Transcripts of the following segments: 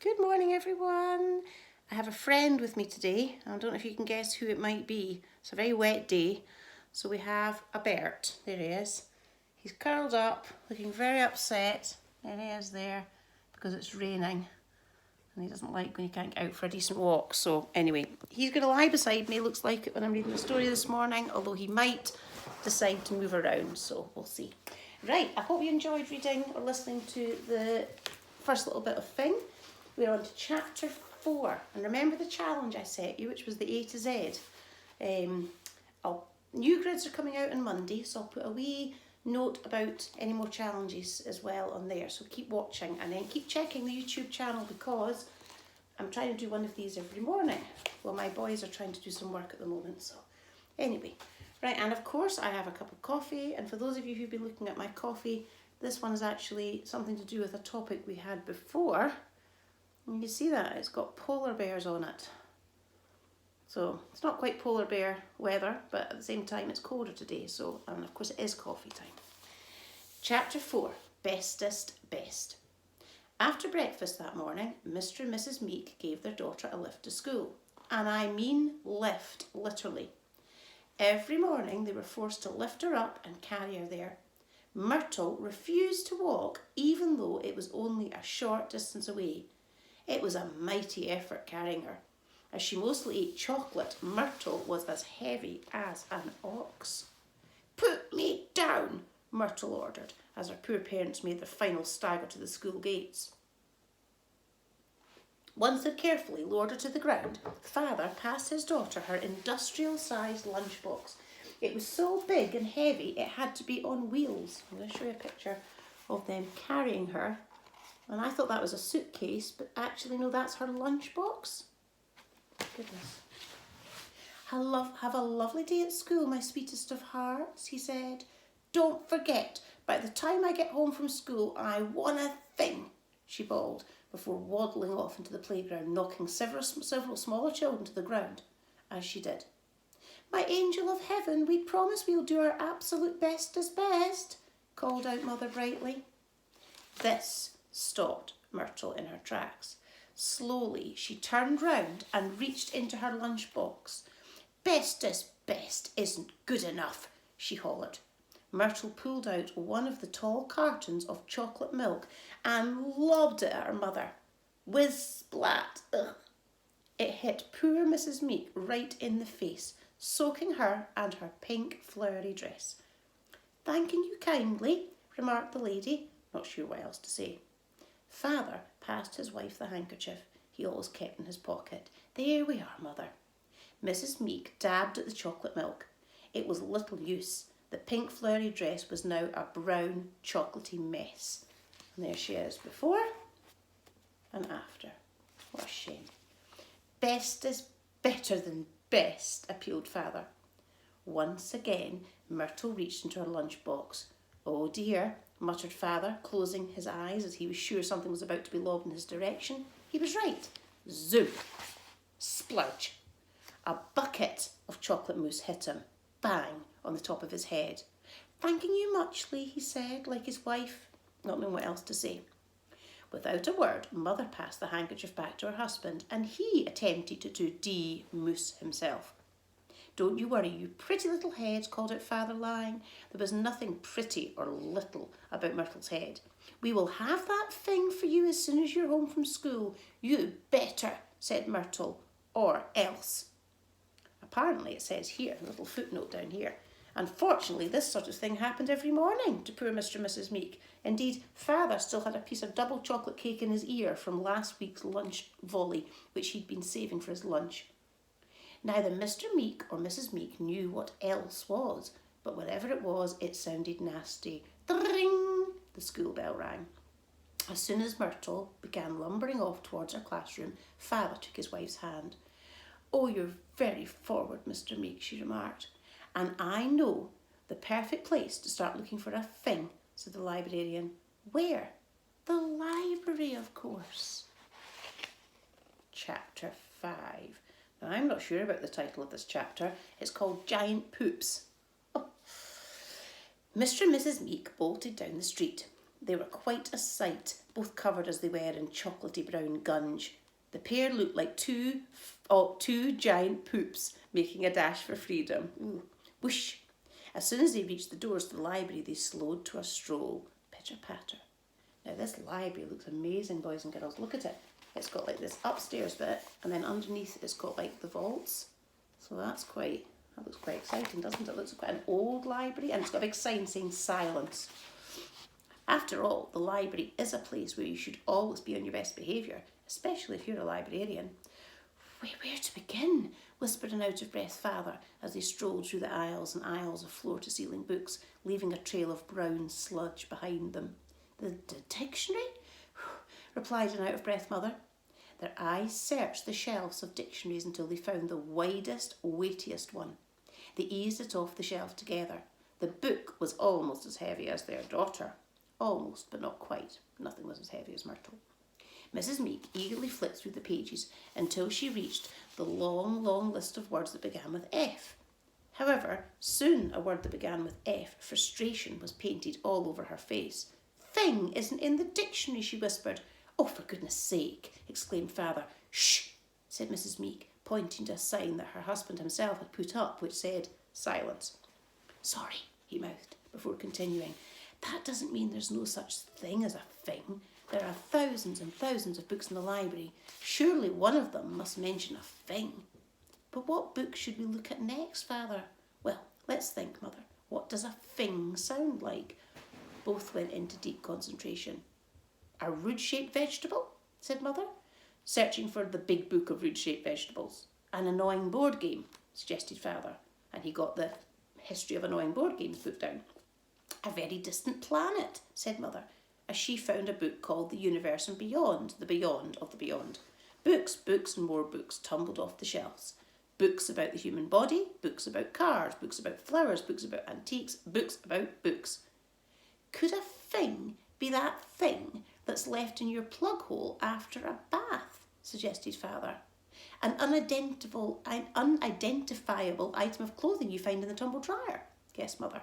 Good morning, everyone. I have a friend with me today. I don't know if you can guess who it might be. It's a very wet day. So we have a Bert. There he is. He's curled up, looking very upset. There he is there because it's raining. And he doesn't like when he can't get out for a decent walk. So anyway, he's going to lie beside me, looks like it when I'm reading the story this morning, although he might decide to move around. So we'll see. Right, I hope you enjoyed reading or listening to the first little bit of Fing. We're on to chapter 4, and remember the challenge I set you, which was the A to Z. New grids are coming out on Monday, so I'll put a wee note about any more challenges as well on there. So keep watching and then keep checking the YouTube channel because I'm trying to do one of these every morning. Well, my boys are trying to do some work at the moment. So anyway, right, and of course I have a cup of coffee, and for those of you who've been looking at my coffee, this one is actually something to do with a topic we had before. You can see that it's got polar bears on it. So it's not quite polar bear weather, but at the same time it's colder today. So, and of course it is coffee time. Chapter 4, Bestest Best. After breakfast that morning, Mr. and Mrs. Meek gave their daughter a lift to school. And I mean lift, literally. Every morning they were forced to lift her up and carry her there. Myrtle refused to walk even though it was only a short distance away. It was a mighty effort carrying her. As she mostly ate chocolate, Myrtle was as heavy as an ox. "Put me down," Myrtle ordered, as her poor parents made their final stagger to the school gates. Once they'd carefully lowered her to the ground, Father passed his daughter her industrial-sized lunchbox. It was so big and heavy it had to be on wheels. I'm going to show you a picture of them carrying her. And I thought that was a suitcase, but actually, no, that's her lunchbox. Goodness. Have a lovely day at school, my sweetest of hearts, he said. Don't forget, by the time I get home from school, I want a thing, she bawled, before waddling off into the playground, knocking several smaller children to the ground, as she did. My angel of heaven, we promise we'll do our absolute bestest best, called out Mother brightly. This stopped Myrtle in her tracks. Slowly, she turned round and reached into her lunchbox. Bestest best isn't good enough, she hollered. Myrtle pulled out one of the tall cartons of chocolate milk and lobbed it at her mother. Whiz splat! Ugh. It hit poor Mrs. Meek right in the face, soaking her and her pink flowery dress. Thanking you kindly, remarked the lady, not sure what else to say. Father passed his wife the handkerchief he always kept in his pocket. There we are, Mother. Mrs. Meek dabbed at the chocolate milk. It was little use. The pink flowery dress was now a brown, chocolatey mess. And there she is, before and after. What a shame. Best is better than best, appealed Father. Once again, Myrtle reached into her lunchbox. Oh dear, muttered Father, closing his eyes as he was sure something was about to be lobbed in his direction. He was right. Zoom. Splurge. A bucket of chocolate mousse hit him, bang, on the top of his head. Thanking you muchly, he said, like his wife, not knowing what else to say. Without a word, Mother passed the handkerchief back to her husband, and he attempted to de-mousse himself. Don't you worry, you pretty little head, called out Father, lying. There was nothing pretty or little about Myrtle's head. We will have that thing for you as soon as you're home from school. You better, said Myrtle, or else. Apparently, it says here, a little footnote down here. Unfortunately, this sort of thing happened every morning to poor Mr. and Mrs. Meek. Indeed, Father still had a piece of double chocolate cake in his ear from last week's lunch volley, which he'd been saving for his lunch. Neither Mr. Meek or Mrs. Meek knew what else was, but whatever it was, it sounded nasty. Dring! The school bell rang. As soon as Myrtle began lumbering off towards her classroom, Father took his wife's hand. Oh, you're very forward, Mr. Meek, she remarked. And I know the perfect place to start looking for a thing, said the librarian. Where? The library, of course. Chapter 5. Now, I'm not sure about the title of this chapter. It's called Giant Poops. Oh. Mr. and Mrs. Meek bolted down the street. They were quite a sight, both covered as they were in chocolatey brown gunge. The pair looked like two giant poops making a dash for freedom. Ooh, whoosh! As soon as they reached the doors to the library, they slowed to a stroll. Pitter-patter. Now this library looks amazing, boys and girls. Look at it. It's got like this upstairs bit, and then underneath it's got like the vaults. So that looks quite exciting, doesn't it? It looks quite an old library, and it's got a big sign saying silence. After all, the library is a place where you should always be on your best behaviour, especially if you're a librarian. Where to begin? Whispered an out-of-breath father as they strolled through the aisles and aisles of floor-to-ceiling books, leaving a trail of brown sludge behind them. The dictionary? Replied an out-of-breath mother. Their eyes searched the shelves of dictionaries until they found the widest, weightiest one. They eased it off the shelf together. The book was almost as heavy as their daughter. Almost, but not quite. Nothing was as heavy as Myrtle. Mrs. Meek eagerly flipped through the pages until she reached the long, long list of words that began with F. However, soon a word that began with F, frustration, was painted all over her face. Fing isn't in the dictionary, she whispered. Oh, for goodness sake, exclaimed Father. Shh, said Mrs. Meek, pointing to a sign that her husband himself had put up, which said silence. Sorry, he mouthed, before continuing. That doesn't mean there's no such thing as a Fing. There are thousands and thousands of books in the library. Surely one of them must mention a Fing. But what book should we look at next, Father? Well, let's think, Mother. What does a Fing sound like? Both went into deep concentration. A root-shaped vegetable? Said Mother, searching for the big book of root-shaped vegetables. An annoying board game? Suggested Father, and he got the history of annoying board games book down. A very distant planet, said Mother, as she found a book called The Universe and Beyond, the Beyond of the Beyond. Books, books and more books tumbled off the shelves. Books about the human body, books about cars, books about flowers, books about antiques, books about books. Could a Fing be that thing that's left in your plug hole after a bath? Suggested Father. An unidentifiable item of clothing you find in the tumble dryer, guessed Mother.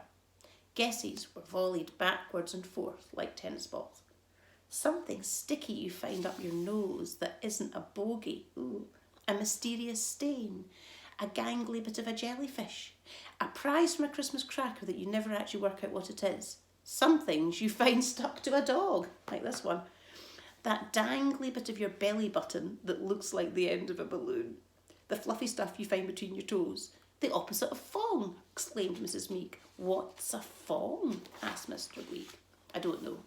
Guesses were volleyed backwards and forth like tennis balls. Something sticky you find up your nose that isn't a bogey. Ooh, a mysterious stain. A gangly bit of a jellyfish. A prize from a Christmas cracker that you never actually work out what it is. Some things you find stuck to a dog, like this one. That dangly bit of your belly button that looks like the end of a balloon. The fluffy stuff you find between your toes. The opposite of Fong, exclaimed Mrs. Meek. What's a Fong? Asked Mr. Week. I don't know,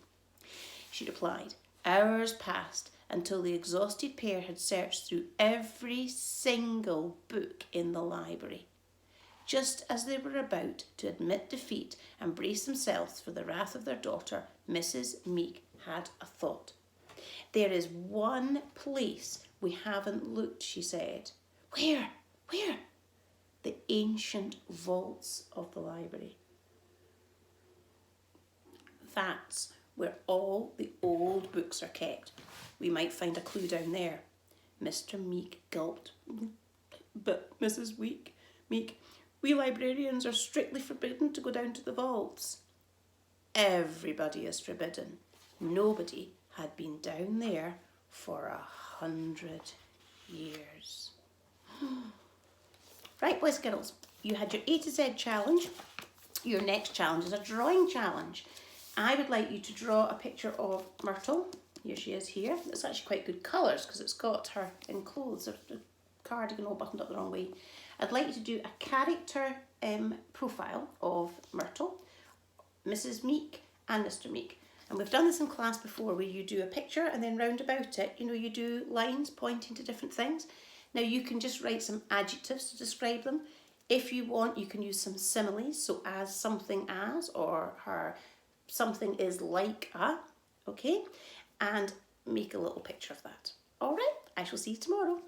she replied. Hours passed until the exhausted pair had searched through every single book in the library. Just as they were about to admit defeat and brace themselves for the wrath of their daughter, Mrs. Meek had a thought. There is one place we haven't looked, she said. Where? Where? The ancient vaults of the library. That's where all the old books are kept. We might find a clue down there. Mr. Meek gulped. But Mrs. Meek, we librarians are strictly forbidden to go down to the vaults. Everybody is forbidden. Nobody had been down there for 100 years. Right, boys and girls, you had your A to Z challenge. Your next challenge is a drawing challenge. I would like you to draw a picture of Myrtle. Here she is here. It's actually quite good colours because it's got her in clothes. The cardigan all buttoned up the wrong way. I'd like you to do a character profile of Myrtle, Mrs. Meek and Mr. Meek. And we've done this in class before where you do a picture and then round about it, you do lines pointing to different things. Now you can just write some adjectives to describe them. If you want, you can use some similes, so as, something as, or her, something is like a, okay? And make a little picture of that. All right, I shall see you tomorrow.